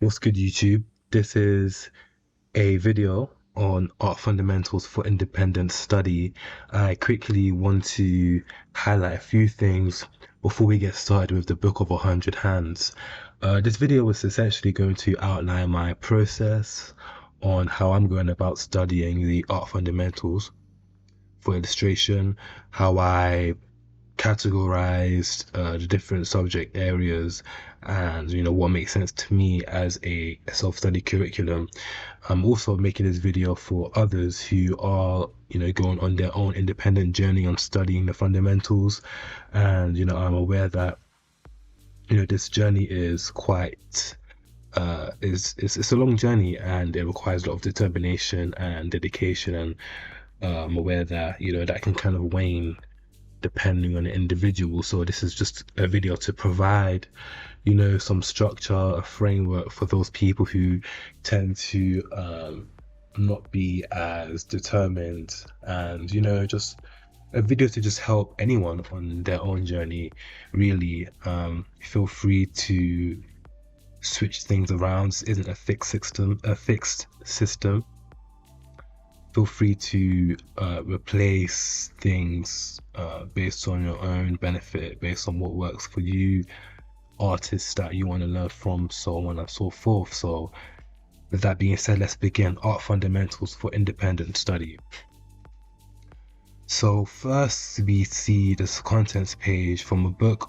What's good, YouTube? This is a video on art fundamentals for independent study. I quickly want to highlight a few things before we get started with the Book of 100 Hands. This video was essentially going to outline my process on how I'm going about studying the art fundamentals for illustration, how I categorized the different subject areas, and what makes sense to me as a self-study curriculum. I'm also making this video for others who are going on their own independent journey on studying the fundamentals, and I'm aware that this journey is quite it's a long journey, and it requires a lot of determination and dedication, and I'm aware that that can kind of wane depending on the individual. So this is just a video to provide, some structure, a framework for those people who tend to not be as determined, and just a video to just help anyone on their own journey, really. Feel free to switch things around. This isn't a fixed system. Feel free to replace things based on your own benefit, based on what works for you, artists that you want to learn from, so on and so forth. So with that being said, let's begin. Art fundamentals for independent study. So first we see this contents page from a book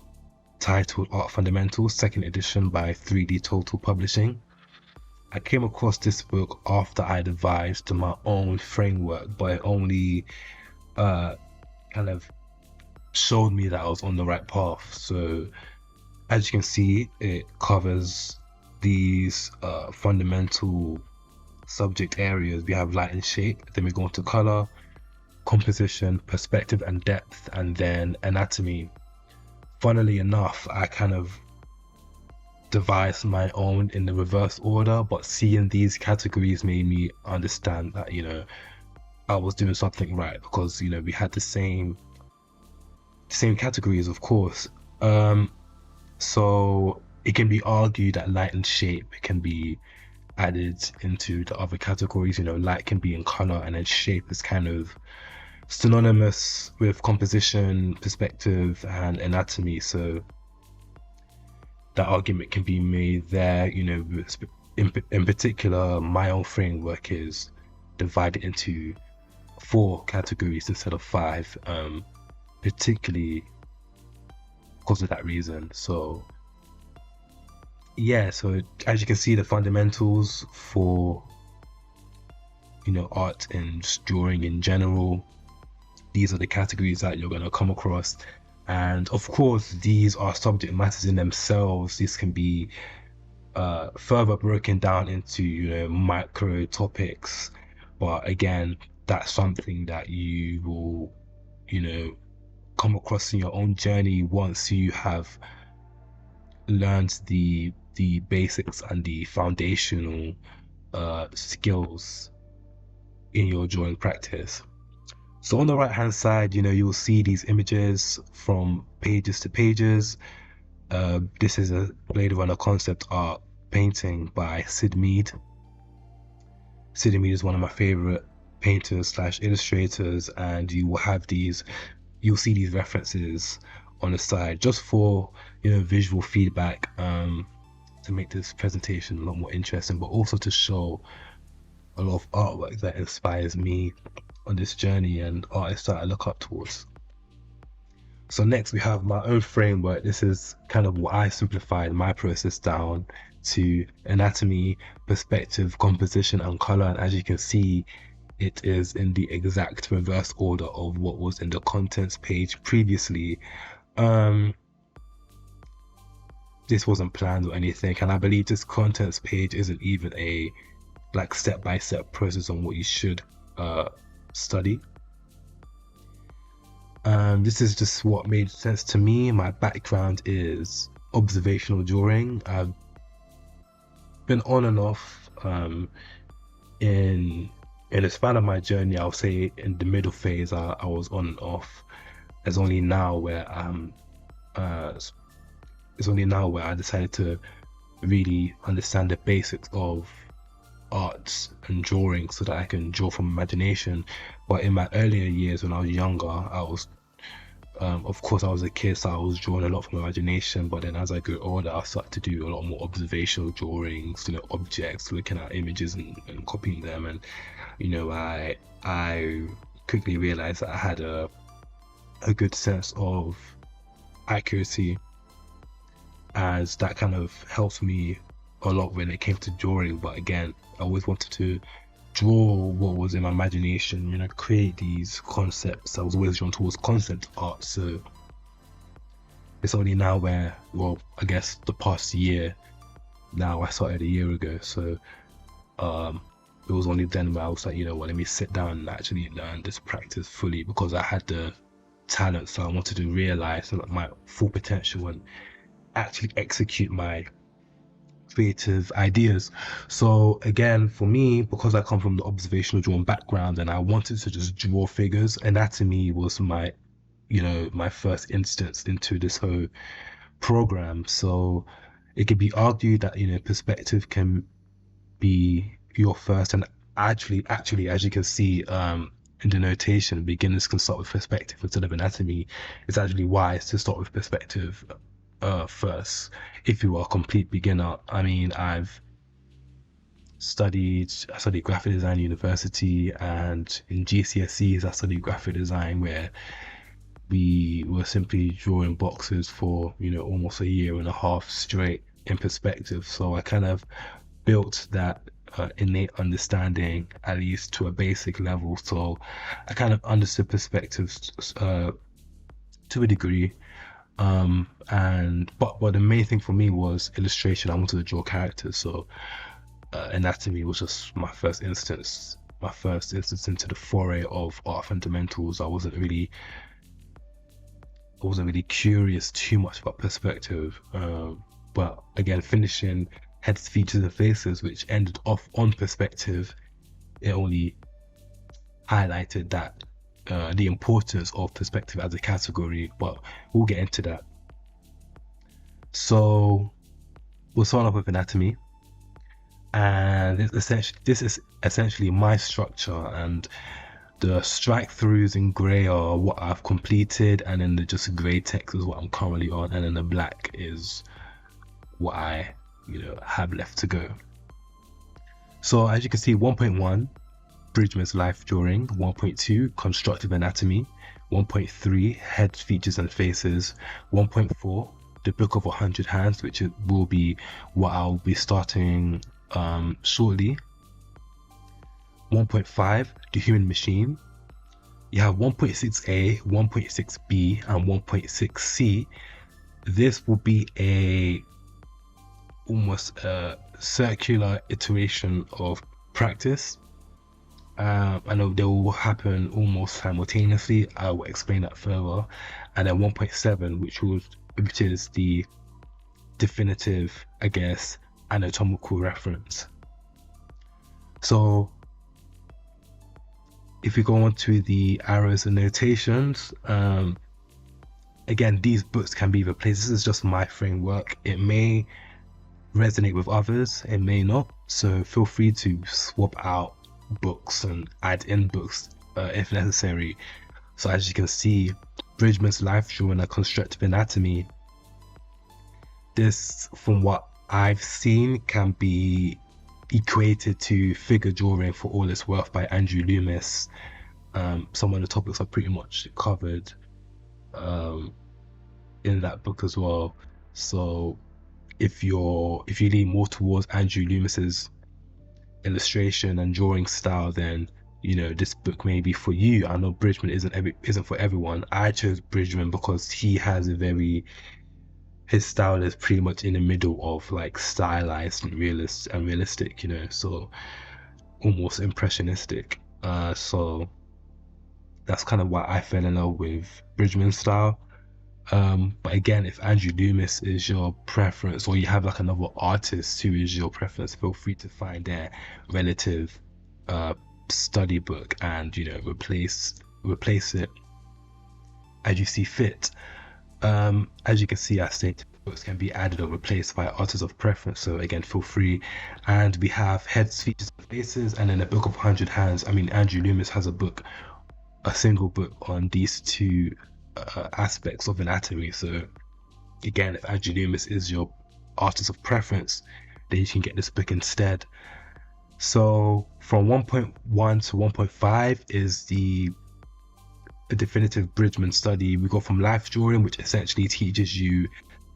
titled Art Fundamentals, second edition by 3D Total Publishing. I came across this book after I devised my own framework, but it only kind of showed me that I was on the right path. So as you can see, it covers these fundamental subject areas. We have light and shape, then we go into color, composition, perspective and depth, and then anatomy. Funnily enough, I kind of devised my own in the reverse order, but seeing these categories made me understand that I was doing something right, because we had the same categories, of course. So it can be argued that light and shape can be added into the other categories. Light can be in color, and then shape is kind of synonymous with composition, perspective, and anatomy. So that argument can be made there. In particular, my own framework is divided into 4 categories instead of 5, particularly because of that reason. So yeah, so as you can see, the fundamentals for art and just drawing in general, these are the categories that you're going to come across. And of course, these are subject matters in themselves. This can be further broken down into micro topics, but again, that's something that you will come across in your own journey once you have learned the basics and the foundational skills in your drawing practice. So on the right hand side, you'll see these images from pages to pages. This is a Blade Runner concept art painting by Syd Mead. Syd Mead is one of my favorite painters / illustrators, and you'll see these references on the side just for visual feedback, to make this presentation a lot more interesting, but also to show a lot of artwork that inspires me on this journey and artists that I look up towards. So next we have my own framework. This is kind of what I simplified my process down to: anatomy, perspective, composition, and color. And as you can see, it is in the exact reverse order of what was in the contents page previously. This wasn't planned or anything, and I believe this contents page isn't even a step-by-step process on what you should study. This is just what made sense to me. My background is observational drawing. I've been on and off in the span of my journey. I'll say in the middle phase I was on and off. It's only now where I decided to really understand the basics of arts and drawing so that I can draw from imagination. But in my earlier years when I was younger, I was of course, I was a kid, so I was drawing a lot from imagination. But then as I grew older, I started to do a lot more observational drawings, objects, looking at images and copying them. And I quickly realized that I had a good sense of accuracy, as that kind of helped me a lot when it came to drawing. But again, I always wanted to draw what was in my imagination, create these concepts. I was always drawn towards concept art. So it's only now where, well, I guess the past year now, I started a year ago. So it was only then where I was like, let me sit down and actually learn this practice fully, because I had the talent. So I wanted to realize my full potential and actually execute my creative ideas. So again, for me, because I come from the observational drawing background and I wanted to just draw figures, anatomy was my first instance into this whole program. So it could be argued that perspective can be your first, and actually, as you can see in the notation, beginners can start with perspective instead of anatomy. It's actually wise to start with perspective first if you are a complete beginner. I mean, I studied graphic design university, and in GCSEs I studied graphic design, where we were simply drawing boxes for almost a year and a half straight in perspective. So I kind of built that innate understanding, at least to a basic level. So I kind of understood perspectives to a degree. But the main thing for me was illustration. I wanted to draw characters. So anatomy was just my first instance into the foray of art fundamentals. I wasn't really curious too much about perspective. But again, finishing heads, features, and faces, which ended off on perspective, it only highlighted that the importance of perspective as a category. But we'll get into that. So we'll start off with anatomy, and this is essentially my structure, and the strike throughs in grey are what I've completed, and then the just grey text is what I'm currently on, and then the black is what I have left to go. So as you can see, 1.1 Bridgman's life drawing, 1.2 constructive anatomy, 1.3 head, features and faces, 1.4 the book of 100 hands, which will be what I'll be starting shortly, 1.5 the human machine. You have 1.6a, 1.6b and 1.6c. This will be almost a circular iteration of practice. I know they will happen almost simultaneously. I will explain that further. And then 1.7, which is the definitive, I guess, anatomical reference. So if we go on to the arrows and notations, again, these books can be replaced. This is just my framework. It may resonate with others, it may not. So feel free to swap out books and add in books if necessary. So as you can see, Bridgman's life drawing, a constructive anatomy. This, from what I've seen, can be equated to figure drawing for all its worth by Andrew Loomis. Some of the topics are pretty much covered in that book as well. So if you lean more towards Andrew Loomis's illustration and drawing style, then this book may be for you. I know Bridgman isn't for everyone. I chose Bridgman because he has his style is pretty much in the middle of like stylized and realistic, so almost impressionistic. So that's kind of why I fell in love with Bridgman's style. But again, if Andrew Loomis is your preference, or you have like another artist who is your preference, feel free to find their relative study book and replace it as you see fit. As you can see, I stated books can be added or replaced by artists of preference. So again, feel free. And we have Heads, Features, and Faces, and then a book of 100 Hands. I mean, Andrew Loomis has a single book on these two aspects of anatomy. So again, if Andrew Loomis is your artist of preference, then you can get this book instead. So from 1.1 to 1.5 is the definitive Bridgman study. We go from life drawing, which essentially teaches you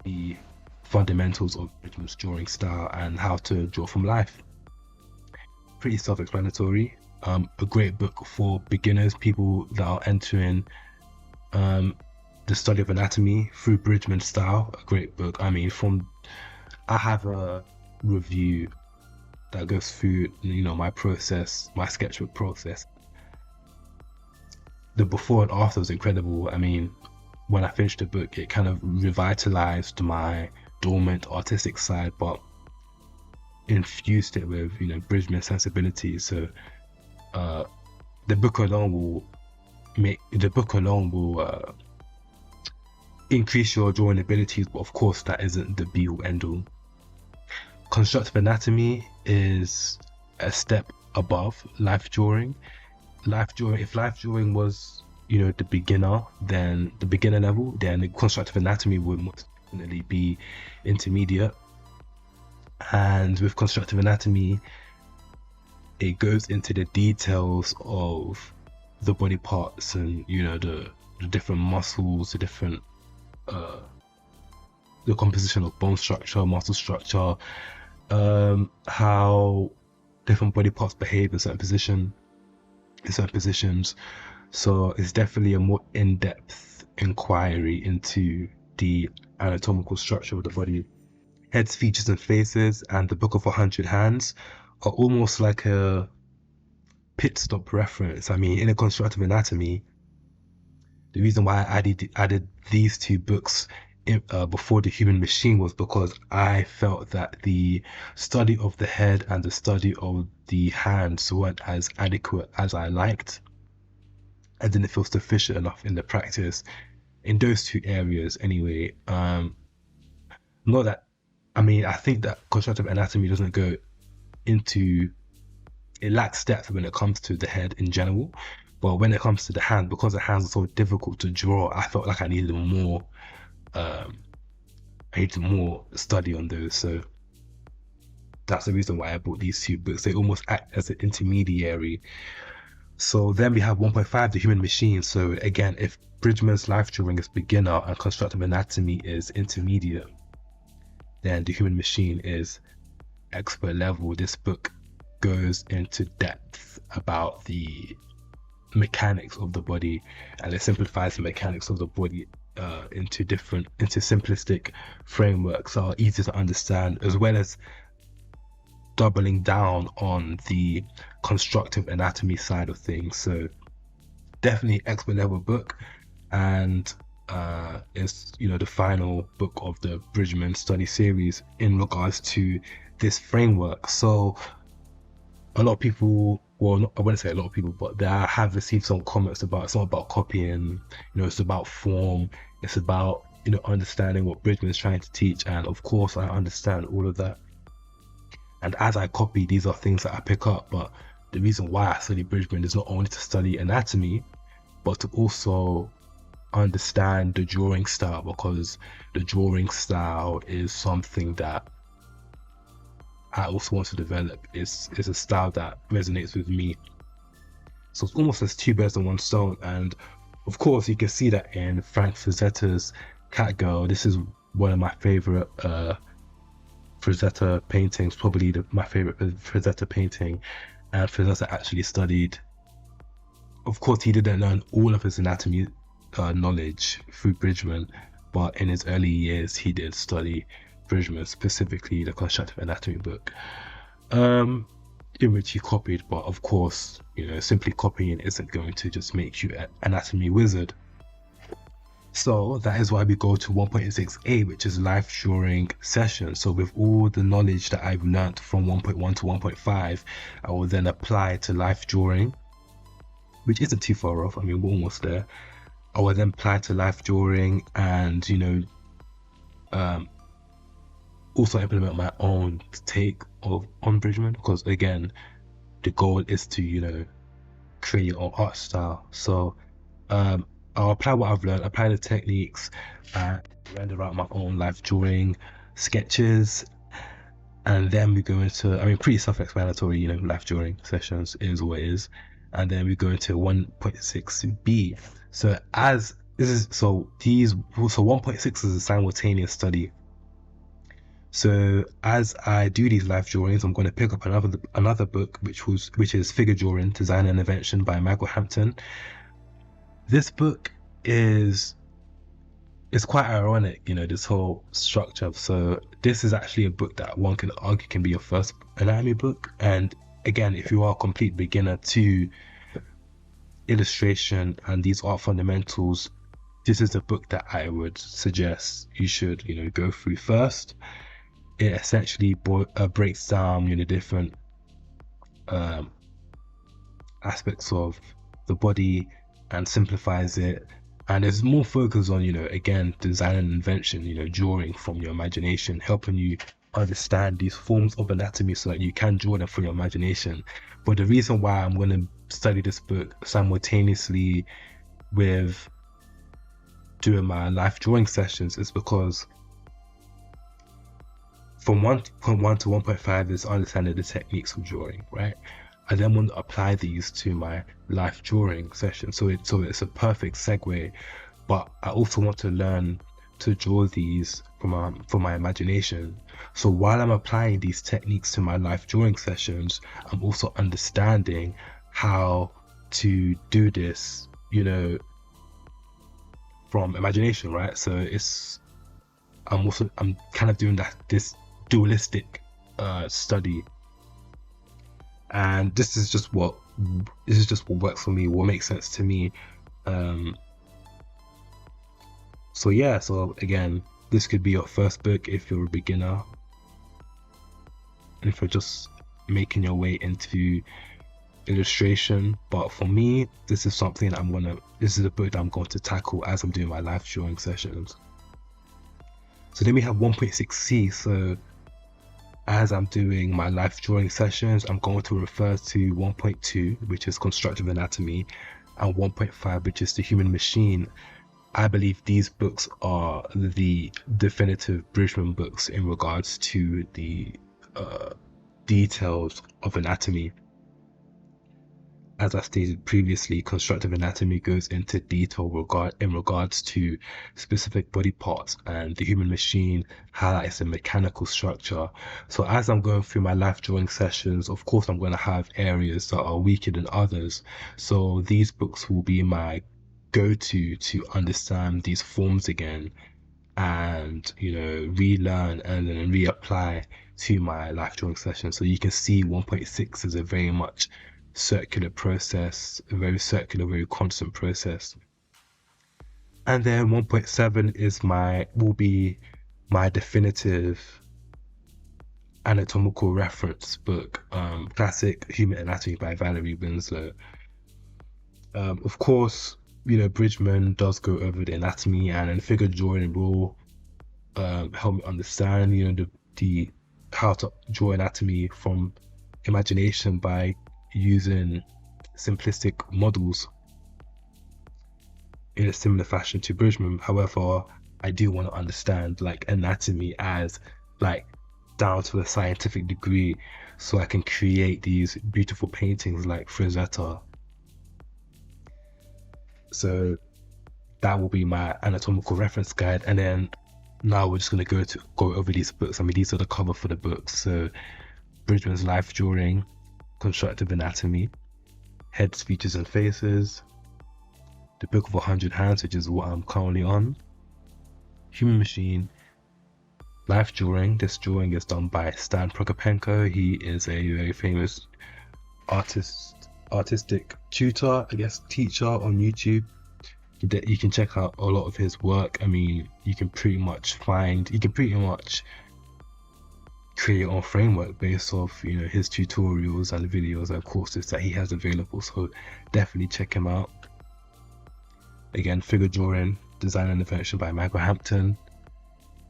the fundamentals of Bridgman's drawing style and how to draw from life. Pretty self-explanatory. A great book for beginners, people that are entering the study of anatomy through Bridgman style. A great book. I mean, I have a review that goes through, my process, my sketchbook process. The before and after was incredible. I mean, when I finished the book, it kind of revitalized my dormant artistic side, but infused it with, Bridgman sensibilities. So the book alone will increase your drawing abilities, but of course that isn't the be all end all. Constructive anatomy is a step above life drawing. If life drawing was, the beginner level, then the constructive anatomy would most definitely be intermediate. And with constructive anatomy, it goes into the details of the body parts and, the different muscles, the different, the composition of bone structure, muscle structure, how different body parts behave in certain positions. So it's definitely a more in-depth inquiry into the anatomical structure of the body. Heads, Features, and Faces and the Book of 100 Hands are almost like a pit stop reference. I mean, in a constructive anatomy, the reason why I added these two books before The Human Machine was because I felt that the study of the head and the study of the hands weren't as adequate as I liked. I didn't feel sufficient enough in the practice in those two areas anyway. I think that constructive anatomy doesn't go into, it lacks depth when it comes to the head in general, but when it comes to the hand, because the hands are so difficult to draw, I felt like I needed more study on those. So that's the reason why I bought these two books. They almost act as an intermediary. So then we have 1.5, The Human Machine. So again, if Bridgman's life drawing is beginner and constructive anatomy is intermediate, then The Human Machine is expert level. This book goes into depth about the mechanics of the body, and it simplifies the mechanics of the body into simplistic frameworks that are easy to understand, as well as doubling down on the constructive anatomy side of things. So definitely expert level book, and it's the final book of the Bridgman study series in regards to this framework. So a lot of people, well, I wouldn't say a lot of people, but I have received some comments about it's not about copying, it's about form, it's about understanding what Bridgman is trying to teach. And of course I understand all of that, and as I copy, these are things that I pick up. But the reason why I study Bridgman is not only to study anatomy, but to also understand the drawing style, because the drawing style is something that I also want to develop. It's a style that resonates with me. So it's almost as two birds in one stone. And of course you can see that in Frank Frazetta's Catgirl. This is one of my favorite Frazetta paintings, probably my favorite Frazetta painting. And Frazetta actually studied, of course he didn't learn all of his anatomy knowledge through Bridgman, but in his early years he did study Bridgman, specifically the constructive anatomy book, in which he copied. But of course, simply copying isn't going to just make you an anatomy wizard. So that is why we go to 1.6a, which is life drawing session. So with all the knowledge that I've learned from 1.1 to 1.5, I will then apply to life drawing, which isn't too far off. I mean, we're almost there. I will then apply to life drawing and also implement my own take on Bridgman, because again, the goal is to, create your own art style. So I'll apply what I've learned, apply the techniques, and render out my own life drawing sketches. And then we go into, pretty self-explanatory, life drawing sessions is what it is. And then we go into 1.6b. So 1.6 is a simultaneous study. So as I do these life drawings, I'm going to pick up another book, which is Figure Drawing, Design and Invention by Michael Hampton. This book is quite ironic, this whole structure. So this is actually a book that one can argue can be your first anatomy book. And again, if you are a complete beginner to illustration and these art fundamentals, this is the book that I would suggest you should, go through first. It essentially breaks down, different aspects of the body and simplifies it. And there's more focus on, again, design and invention, drawing from your imagination, helping you understand these forms of anatomy so that you can draw them from your imagination. But the reason why I'm going to study this book simultaneously with doing my life drawing sessions is because from 1.1 to 1.5 is understanding the techniques of drawing, right? I then want to apply these to my life drawing session. So it's a perfect segue, but I also want to learn to draw these from my imagination. So while I'm applying these techniques to my life drawing sessions, I'm also understanding how to do this, from imagination, right? So I'm kind of doing this dualistic study. And this is just what works for me, what makes sense to me. So again, this could be your first book if you're a beginner, and if you're just making your way into illustration. But for me, this is a book that I'm going to tackle as I'm doing my life drawing sessions. So then we have 1.6c. So as I'm doing my life drawing sessions, I'm going to refer to 1.2, which is constructive anatomy, and 1.5, which is the human machine. I believe these books are the definitive Bridgman books in regards to the details of anatomy. As I stated previously, constructive anatomy goes into detail in regards to specific body parts, and the human machine highlights the mechanical structure. So as I'm going through my life drawing sessions, of course, I'm going to have areas that are weaker than others. So these books will be my go-to to understand these forms again and, relearn and then reapply to my life drawing session. So you can see 1.6 is a very much circular process, a very circular, very constant process. And then 1.7 will be my definitive anatomical reference book, Classic Human Anatomy by Valerie Winslow. Of course, Bridgman does go over the anatomy, and then figure drawing will help me understand, the how to draw anatomy from imagination by using simplistic models in a similar fashion to Bridgman. However, I do want to understand anatomy as down to a scientific degree, so I can create these beautiful paintings like Frazetta. So that will be my anatomical reference guide. And then now we're just going to go over these books. These are the cover for the books. So Bridgman's Life Drawing, Constructive Anatomy, Heads, Features and Faces, The Book of 100 Hands, which is what I'm currently on, Human Machine, Life Drawing. This drawing is done by Stan Prokopenko. He is a very famous artistic tutor, teacher on YouTube. You can check out a lot of his work. You can pretty much create your own framework based off his tutorials and videos and courses that he has available. So definitely check him out. Again, Figure Drawing, Design and Invention by Michael Hampton.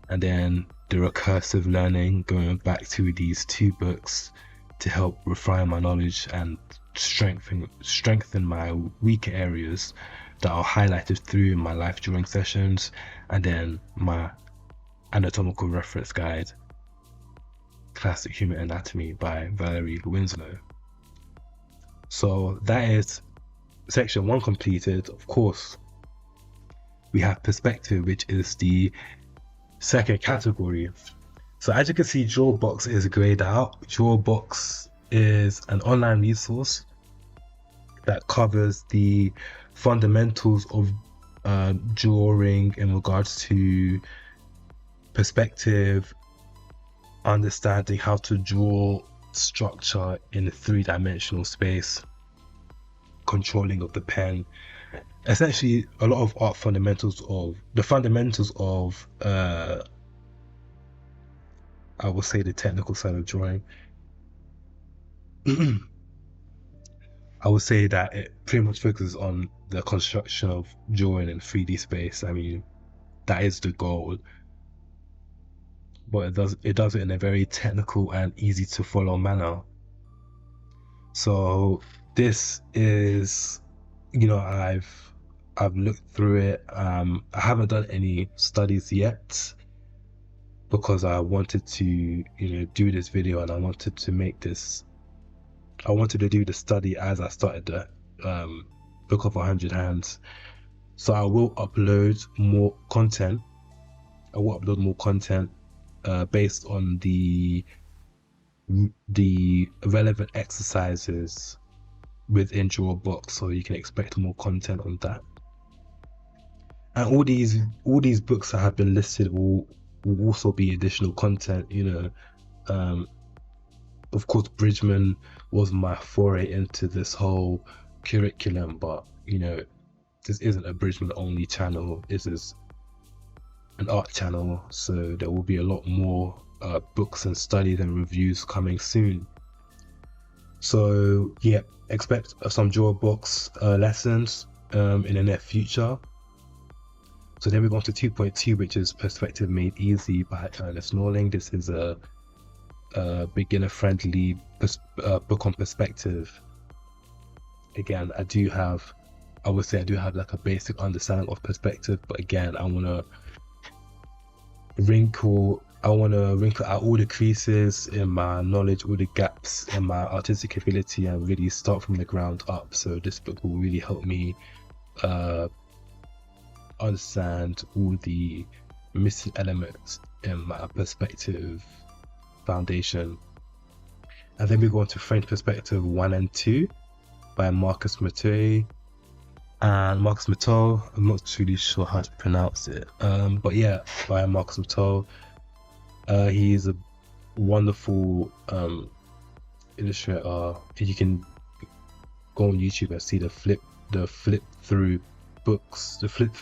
And then the recursive learning, going back to these 2 books to help refine my knowledge and strengthen my weaker areas that are highlighted through my life drawing sessions, and then my anatomical reference guide, Classic Human Anatomy by Valerie Winslow. So that is section 1 completed. Of course, we have perspective, which is the second category. So as you can see, Drawbox is grayed out. Drawbox is an online resource that covers the fundamentals of drawing in regards to perspective, understanding how to draw structure in a 3-dimensional space, controlling of the pen. Essentially, a lot of art fundamentals of I will say the technical side of drawing. I would say that it pretty much focuses on the construction of drawing in 3D space. I mean, that is the goal, but it does it in a very technical and easy to follow manner. So this is, I've looked through it. I haven't done any studies yet because I wanted to, do this video, and I wanted to do the study as I started the Book of 100 Hands. So I will upload more content. Based on the relevant exercises within Drawbox, so you can expect more content on that. And all these books that have been listed will also be additional content. Of course, Bridgman was my foray into this whole curriculum, but this isn't a Bridgman only channel. This is an art channel, so there will be a lot more books and studies and reviews coming soon. So yeah, expect some Drawbox lessons in the near future. So then we go on to 2.2, which is Perspective Made Easy by Ernest Norling. This is a beginner-friendly book on perspective. Again, I would say I do have like a basic understanding of perspective, but again, I want to wrinkle out all the creases in my knowledge, all the gaps in my artistic ability, and really start from the ground up. So this book will really help me understand all the missing elements in my perspective foundation. And then we go on to French Perspective 1 and 2 by Marcus Mottet. And Marcus Mottet, I'm not really sure how to pronounce it, but yeah, by Marcus Mottet. He's a wonderful illustrator. You can go on YouTube and see the flip through books, the flip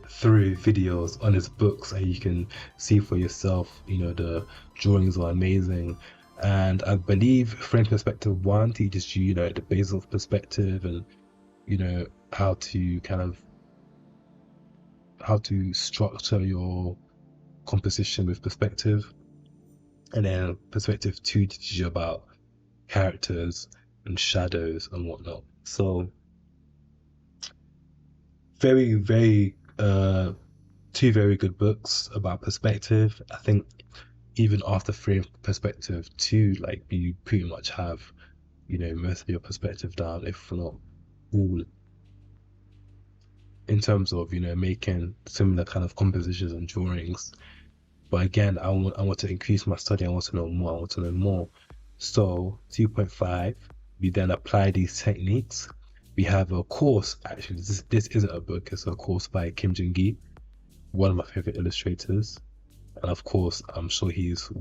through videos on his books, and you can see for yourself. The drawings are amazing. And I believe French Perspective 1 teaches you, the basics of perspective, and how to structure your composition with perspective. And then Perspective 2 teaches you about characters and shadows and whatnot. So very, very two very good books about perspective. I think even after French Perspective 2, like, you pretty much have most of your perspective down, if not all, in terms of making similar kind of compositions and drawings. But again, I want to increase my study. I want to know more. So 2.5, we then apply these techniques. We have a course. Actually, this isn't a book, it's a course by Kim Jin-gi, one of my favorite illustrators. And of course, I'm sure he's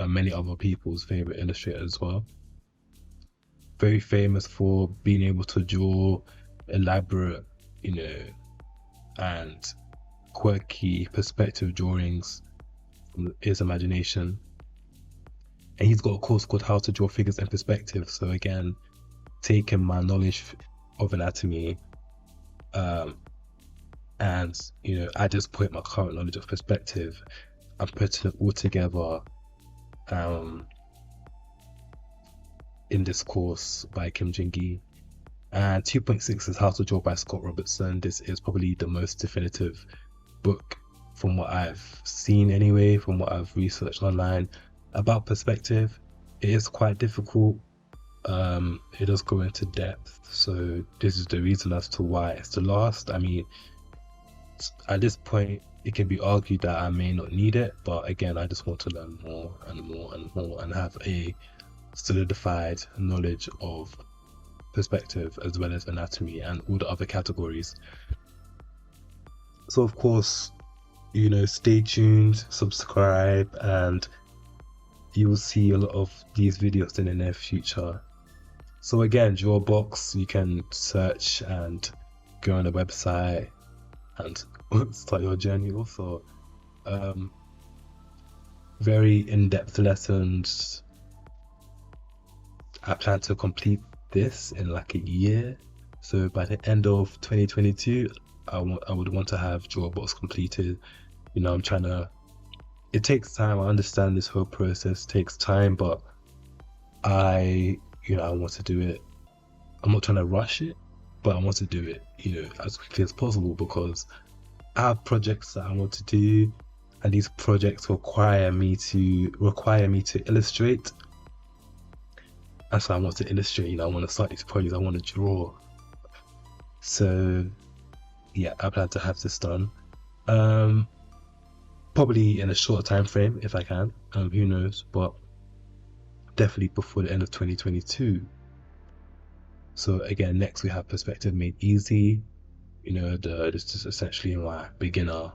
many other people's favorite illustrator as well. Very famous for being able to draw elaborate, and quirky perspective drawings from his imagination. And he's got a course called How to Draw Figures in Perspective. So again, taking my knowledge of anatomy, And, at this point, my current knowledge of perspective, I'm putting it all together um, in this course by Kim Jin-gi. And 2.6 is How to Draw by Scott Robertson. This is probably the most definitive book from what I've seen anyway, from what I've researched online about perspective. It is quite difficult. It does go into depth. So this is the reason as to why it's the last. I mean, at this point, it can be argued that I may not need it, but again, I just want to learn more and more and more and have a solidified knowledge of perspective as well as anatomy and all the other categories. So of course, stay tuned, subscribe, and you will see a lot of these videos in the near future. So again, Drawbox, you can search and go on the website and start your journey also. Very in-depth lessons. I plan to complete this in like a year. So by the end of 2022, I would want to have Drawbox completed. I'm trying to. It takes time. I understand this whole process takes time, but I want to do it. I'm not trying to rush it, but I want to do it, as quickly as possible because I have projects that I want to do, and these projects require me to illustrate. And so I want to illustrate. I want to start these projects. I want to draw. So yeah, I plan to have this done. Probably in a short time frame if I can. Who knows? But definitely before the end of 2022. So again, next we have Perspective Made Easy. This is essentially my beginner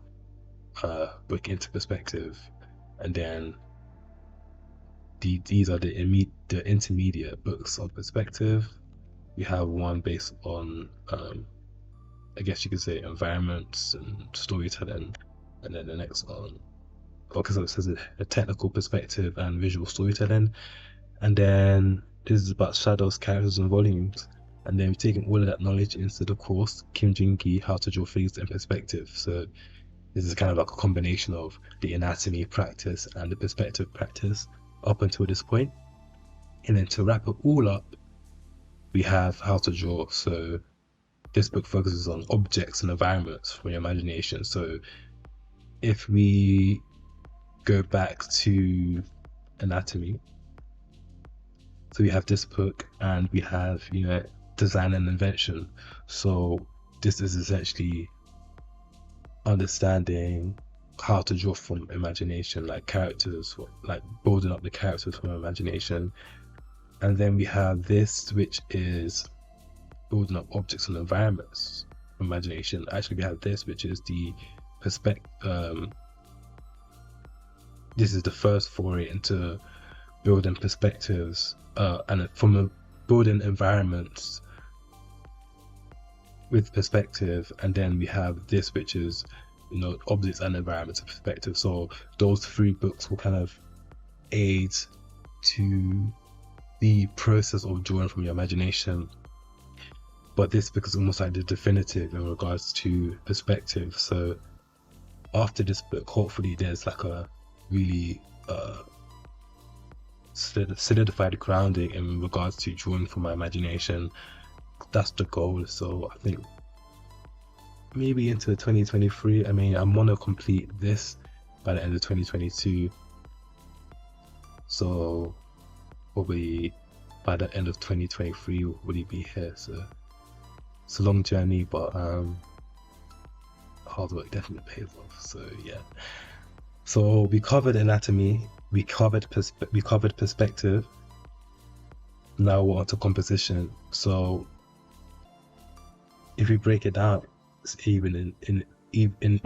book into perspective, and then these are the intermediate books on perspective. We have one based on I guess you could say environments and storytelling, and then the next on because it says a technical perspective and visual storytelling, and then this is about shadows, characters, and volumes. And then we've taken all of that knowledge into the course, Kim Jin-gi, How to Draw Things in Perspective. So this is kind of like a combination of the anatomy practice and the perspective practice up until this point. And then to wrap it all up, we have How to Draw. So this book focuses on objects and environments from your imagination. So if we go back to anatomy, so we have this book and we have, design and invention. So this is essentially understanding how to draw from imagination, like characters, like building up the characters from imagination. And then we have this, which is building up objects and environments from imagination. Actually, we have this, which is the perspective. This is the first foray into building perspectives and from building environments with perspective. And then we have this, which is objects and environments of perspective. So those three books will kind of aid to the process of drawing from your imagination. But this book is almost like the definitive in regards to perspective. So after this book, hopefully there's like a really solidified grounding in regards to drawing from my imagination. That's the goal. So I think maybe into 2023. I mean, I want to complete this by the end of 2022. So probably by the end of 2023 will really be here. So it's a long journey, but hard work definitely pays off. So yeah. So we covered anatomy, we covered perspective. Now we're on to composition. So if we break it down, it's even in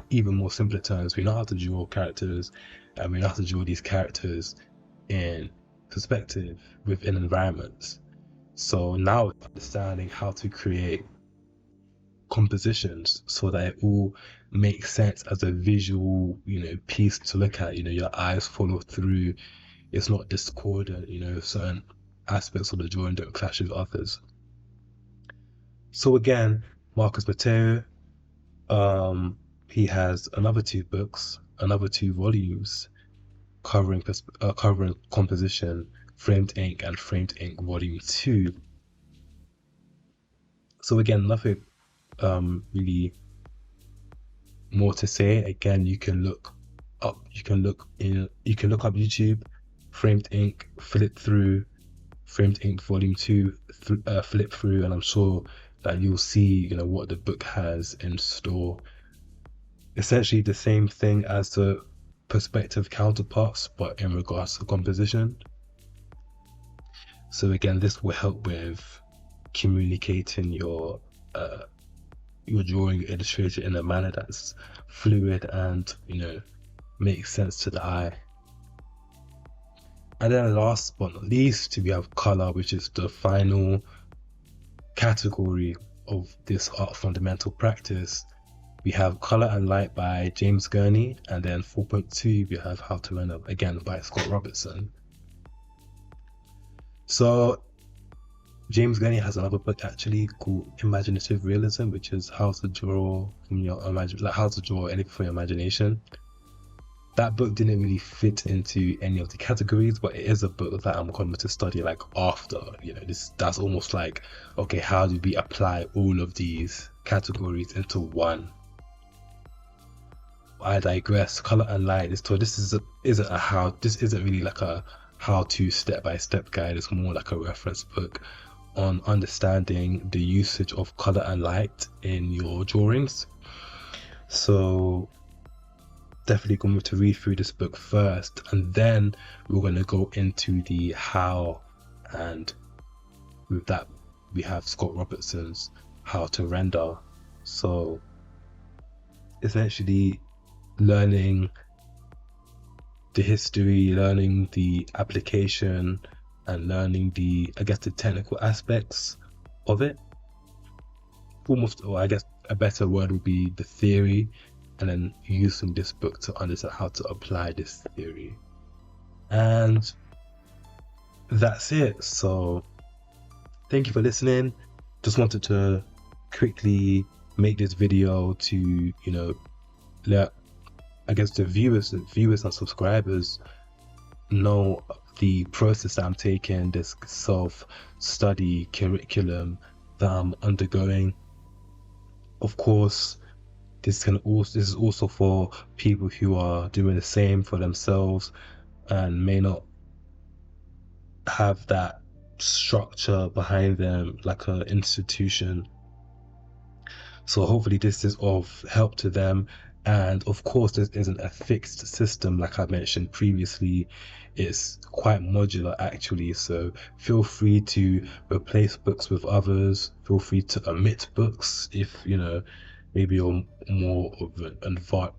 even more simpler terms, we know how to draw characters, and we know how to draw these characters in perspective within environments. So now understanding how to create compositions so that it all makes sense as a visual, piece to look at. Your eyes follow through. It's not discordant. Certain aspects of the drawing don't clash with others. So again, Marcus Mateo, He has another two books, another two volumes covering composition, Framed Ink and Framed Ink Volume 2. So again, nothing really more to say. Again, you can look up YouTube, Framed Ink, flip through Framed Ink Volume 2, flip through, and I'm sure that you'll see, what the book has in store. Essentially the same thing as the perspective counterparts, but in regards to composition. So again, this will help with communicating your drawing, your illustration in a manner that's fluid and makes sense to the eye. And then last but not least, we have color, which is the final category of this art fundamental practice. We have Color and Light by James Gurney, and then 4.2 we have How to Render, again by Scott Robertson. So James Gurney has another book actually called Imaginative Realism, which is how to draw from your how to draw anything from your imagination. That book didn't really fit into any of the categories, but it is a book that I'm going to study after. That's almost like, okay, how do we apply all of these categories into one? I digress. Color and Light. This isn't really like a how-to step-by-step guide. It's more like a reference book on understanding the usage of color and light in your drawings. So definitely going to read through this book first, and then we're going to go into the how, and with that we have Scott Robertson's How to Render. So essentially learning the history, learning the application, and learning the technical aspects of it. Or I guess a better word would be the theory, and then using this book to understand how to apply this theory. And that's it. So thank you for listening. Just wanted to quickly make this video to let the viewers and subscribers know the process that I'm taking, this self-study curriculum that I'm undergoing. Of course, this is also for people who are doing the same for themselves and may not have that structure behind them like an institution. So hopefully this is of help to them. And of course, this isn't a fixed system like I mentioned previously. It's quite modular actually, so feel free to replace books with others. Feel free to omit books if maybe you're more of an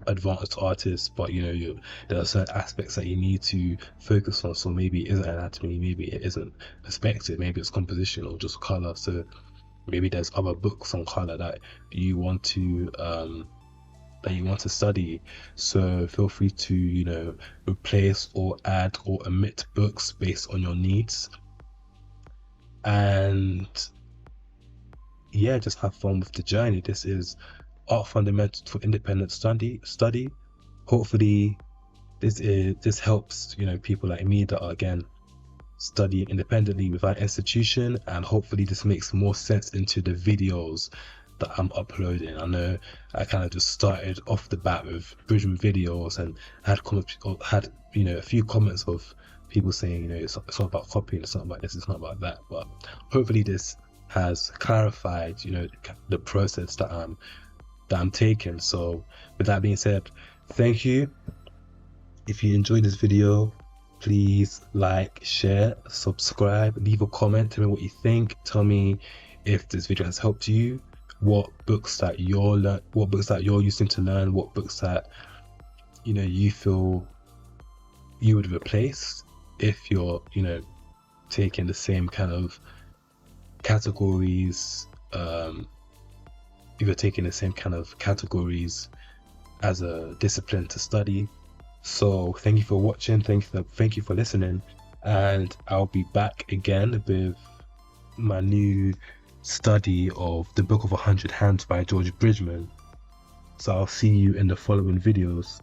advanced artist, but there are certain aspects that you need to focus on. So maybe it isn't anatomy, maybe it isn't perspective, maybe it's composition or just color. So maybe there's other books on color that you want to study. So feel free to replace or add or omit books based on your needs. And yeah, just have fun with the journey. This is Art Fundamentals for Independent Study. Hopefully this helps people like me that are again studying independently without institution, and hopefully this makes more sense into the videos that I'm uploading. I know I kind of just started off the bat with Bridgman videos and had a few comments of people saying it's not about copying, it's not about this, it's not about that, but hopefully this has clarified the process that I'm taking. So with that being said, thank you. If you enjoyed this video, please like, share, subscribe, leave a comment, tell me what you think, tell me if this video has helped you, what books that you're using to learn, what books that you feel you would replace if you're taking the same kind of categories, if you're taking the same kind of categories as a discipline to study. So thank you for watching, thank you for listening, and I'll be back again with my new study of The Book of 100 Hands by George Bridgman. So I'll see you in the following videos.